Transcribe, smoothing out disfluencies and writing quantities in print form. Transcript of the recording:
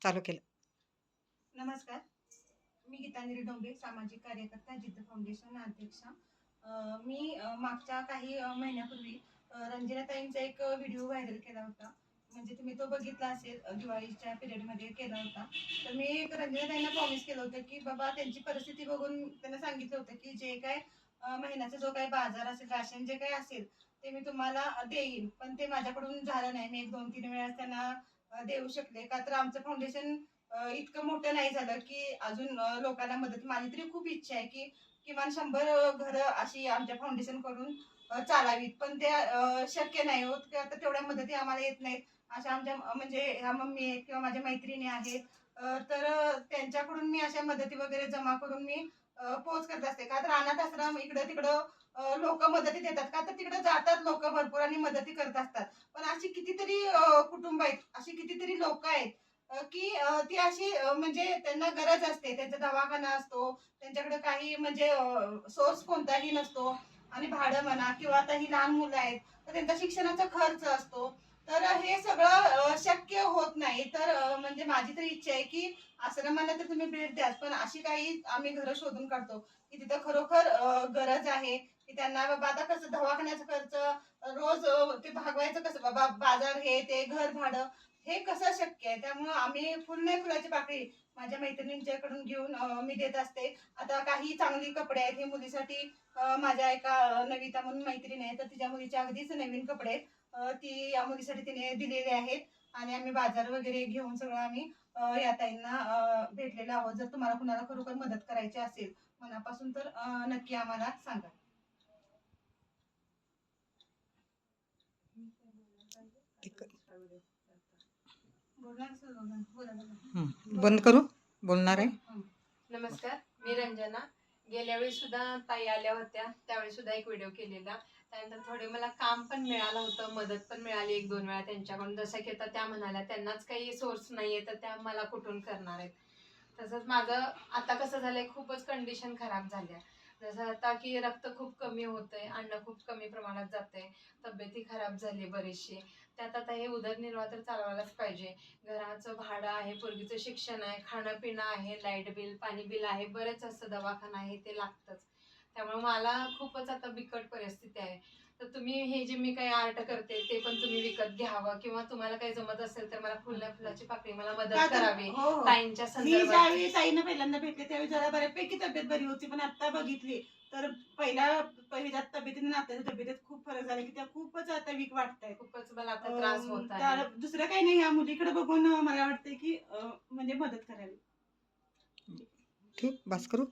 चालू केलं. नमस्कार, मी गीतांजली डोंबे, सामाजिक कार्यकर्ता, जिद्द फाउंडेशन अध्यक्षा. मी मागच्या काही महिन्यापूर्वी रंजनाताईंचा एक व्हिडिओ व्हायरल केला होता. म्हणजे तुम्ही तो बघितला असेल, दिवाळीच्या पिरियडमध्ये केला होता. तर मी एक रंजनाताईंना प्रॉमिस केलं होतं की बाबा त्यांची परिस्थिती बघून त्यांना सांगितलं होतं की जे काय महिन्याचा जो काही बाजार असेल, राशन जे काही असेल ते मी तुम्हाला देईन. पण ते माझ्याकडून झालं नाही. मी एक 2-3 वेळा त्यांना देऊ शकले. का तर आमचं फाउंडेशन इतकं मोठं नाही झालं की अजून लोकांना मदत. माझी तरी खूप इच्छा आहे की किमान 100 घरं अशी आमच्या फाउंडेशन कडून चालावीत. पण ते शक्य नाही होत की आता तेवढ्या मदती आम्हाला येत नाहीत. अशा आमच्या म्हणजे ह्या मम्मी आहेत किंवा माझ्या मैत्रिणी आहेत. तर त्यांच्याकडून मी अशा मदती वगैरे जमा करून मी पोच करत असते. का तर अनाथ आश्रम इकडं तिकडं लोक मदती देतात. का तर तिकडे जातात लोक भरपूर आणि मदती करत असतात. पण अशी कितीतरी कुटुंब आहेत, अशी कितीतरी लोक आहेत की ती अशी म्हणजे त्यांना गरज असते. त्यांचा दवाखाना असतो, त्यांच्याकडे काही म्हणजे सोर्स कोणताही नसतो आणि भाडं म्हणा किंवा आता ही लहान मुलं आहेत, तर त्यांचा शिक्षणाचा खर्च असतो. तर हे सगळं शक्य होत नाही. तर म्हणजे माझी तर इच्छा आहे की आश्रमाला तर तुम्ही भेट द्याच, पण अशी काही आम्ही घरं शोधून काढतो की तिथं खरोखर गरज आहे की त्यांना बाबा आता कसं दवाखान्याचा खर्च रोज ते भागवायचं कसं बाबा बाजार हे ते घर भाडं हे कसं शक्य आहे. त्यामुळं आम्ही फुल नाही फुलाची पाकळी माझ्या मैत्रिणींच्याकडून घेऊन मी देत असते. आता काही चांगली कपडे आहेत हे मुलीसाठी. माझ्या एका नविता म्हणून मैत्रीण आहे, तर तिच्या मुलीचे अगदीच नवीन कपडे आहेत. ती या मुलीसाठी तिने दिलेले आहेत आणि आम्ही बाजार वगैरे घेऊन सगळं आम्ही या ताईंना भेटलेलो आहोत. जर तुम्हाला कुणाला खरोखर मदत करायची असेल मनापासून तर नक्की आम्हाला सांगा. बंद करू. बोलणार आहे. नमस्कार, मी रंजना. गेल्या वेळी सुद्धा ताई आल्या होत्या, त्यावेळी सुद्धा एक व्हिडिओ केलेला. त्यानंतर थोडे मला काम पण मिळालं होतं, मदत पण मिळाली 1-2 वेळा त्यांच्याकडून. जसं की आता त्या म्हणाल्या त्यांनाच काही सोर्स नाहीये, तर त्या मला कुठून करणार आहेत. तसंच माझं आता कसं झालंय, खूपच कंडिशन खराब झाल्या. जसं आता की रक्त खूप कमी होतंय, अन्न खूप कमी प्रमाणात जातंय, तब्येती खराब झाली बरीचशी. त्यात आता हे उदरनिर्वाह तर चालवायलाच पाहिजे. घराचं भाडं आहे, पोरगीचं शिक्षण आहे, खाणं पिणं आहे, लाईट बिल, पाणी बिल आहे, बरेच असं दवाखाना आहे, ते लागतंच. त्यामुळे मला खूपच आता बिकट परिस्थिती आहे. तर तुम्ही हे जे मी काही आर्ट करते ते पण तुम्ही विकत घ्यावं, किंवा तुम्हाला काही जमत असेल तर मला फुलाची पाकळी मला मदत करावी ताईंच्या मी संदर्भात. ज्यावेळी ताईनं पहिल्यांदा भेटले त्यावेळी जरा बऱ्यापैकी तब्येत बरी होती, पण आता बघितली तर पहिल्या तब्येतीने आताच्या तब्येतीत खूप फरक झाला की त्या खूपच आता वीक वाटतायत. खूपच मला आता त्रास होत आहे. दुसरं काही नाही, या मुलीकडे बघून मला वाटतंय की म्हणजे मदत करावी. ठीक, बस करू.